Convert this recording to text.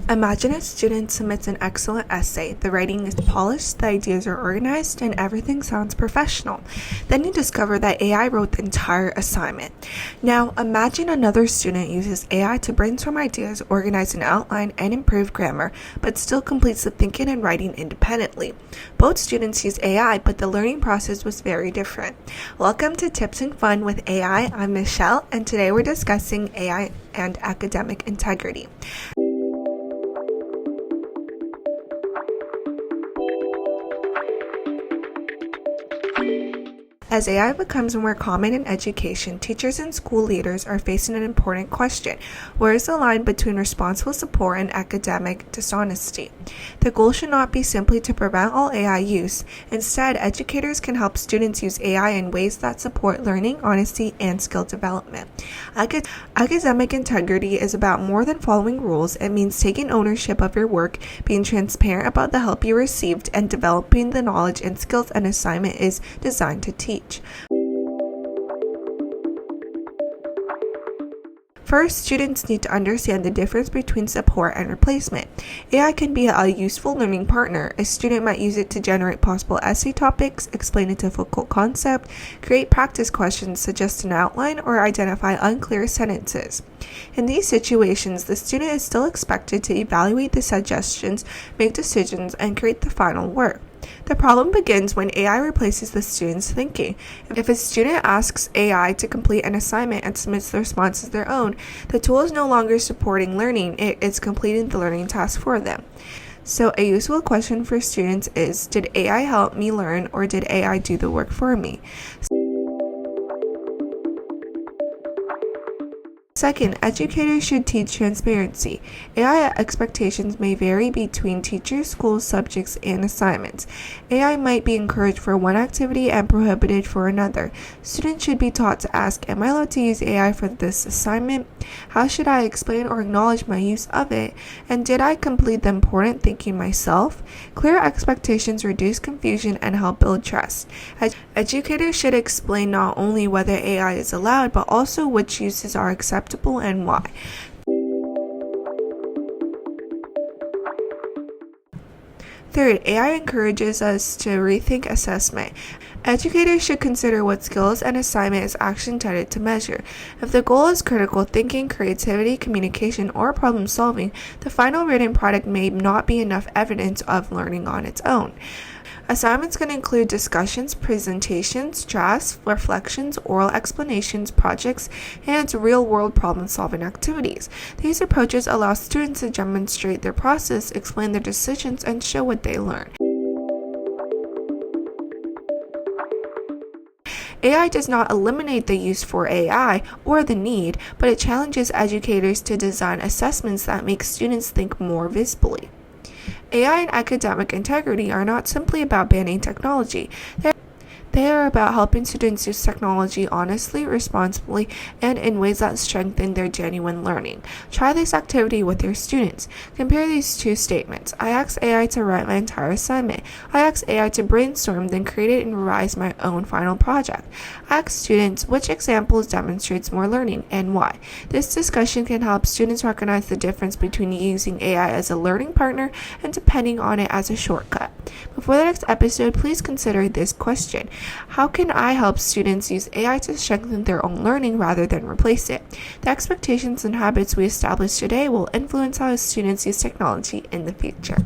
Imagine a student submits an excellent essay. The writing is polished, the ideas are organized, and everything sounds professional. Then you discover that AI wrote the entire assignment. Now, imagine another student uses AI to brainstorm ideas, organize an outline, and improve grammar, but still completes the thinking and writing independently. Both students use AI, but the learning process was very different. Welcome to Tips and Fun with AI. I'm Michelle, and today we're discussing AI and academic integrity. As AI becomes more common in education, teachers and school leaders are facing an important question. Where is the line between responsible support and academic dishonesty? The goal should not be simply to prevent all AI use. Instead, educators can help students use AI in ways that support learning, honesty, and skill development. Academic integrity is about more than following rules. It means taking ownership of your work, being transparent about the help you received, and developing the knowledge and skills an assignment is designed to teach. First, students need to understand the difference between support and replacement. AI can be a useful learning partner. A student might use it to generate possible essay topics, explain a difficult concept, create practice questions, suggest an outline, or identify unclear sentences. In these situations, the student is still expected to evaluate the suggestions, make decisions, and create the final work. The problem begins when AI replaces the student's thinking. If a student asks AI to complete an assignment and submits the response as their own, the tool is no longer supporting learning, it is completing the learning task for them. So a useful question for students is, did AI help me learn, or did AI do the work for me? Second, educators should teach transparency. AI expectations may vary between teachers, schools, subjects, and assignments. AI might be encouraged for one activity and prohibited for another. Students should be taught to ask, am I allowed to use AI for this assignment? How should I explain or acknowledge my use of it? And did I complete the important thinking myself? Clear expectations reduce confusion and help build trust. Educators should explain not only whether AI is allowed, but also which uses are acceptable and why. Third, AI encourages us to rethink assessment. Educators should consider what skills an assignment is actually intended to measure. If the goal is critical thinking, creativity, communication, or problem solving, the final written product may not be enough evidence of learning on its own. Assignments can include discussions, presentations, drafts, reflections, oral explanations, projects, and real-world problem-solving activities. These approaches allow students to demonstrate their process, explain their decisions, and show what they learn. AI does not eliminate the use for AI or the need, but it challenges educators to design assessments that make students think more visibly. AI and academic integrity are not simply about banning technology. They are about helping students use technology honestly, responsibly, and in ways that strengthen their genuine learning. Try this activity with your students. Compare these two statements. I asked AI to write my entire assignment. I asked AI to brainstorm, then create and revise my own final project. Ask students which examples demonstrates more learning and why. This discussion can help students recognize the difference between using AI as a learning partner and depending on it as a shortcut. Before the next episode, please consider this question. How can I help students use AI to strengthen their own learning rather than replace it? The expectations and habits we establish today will influence how students use technology in the future.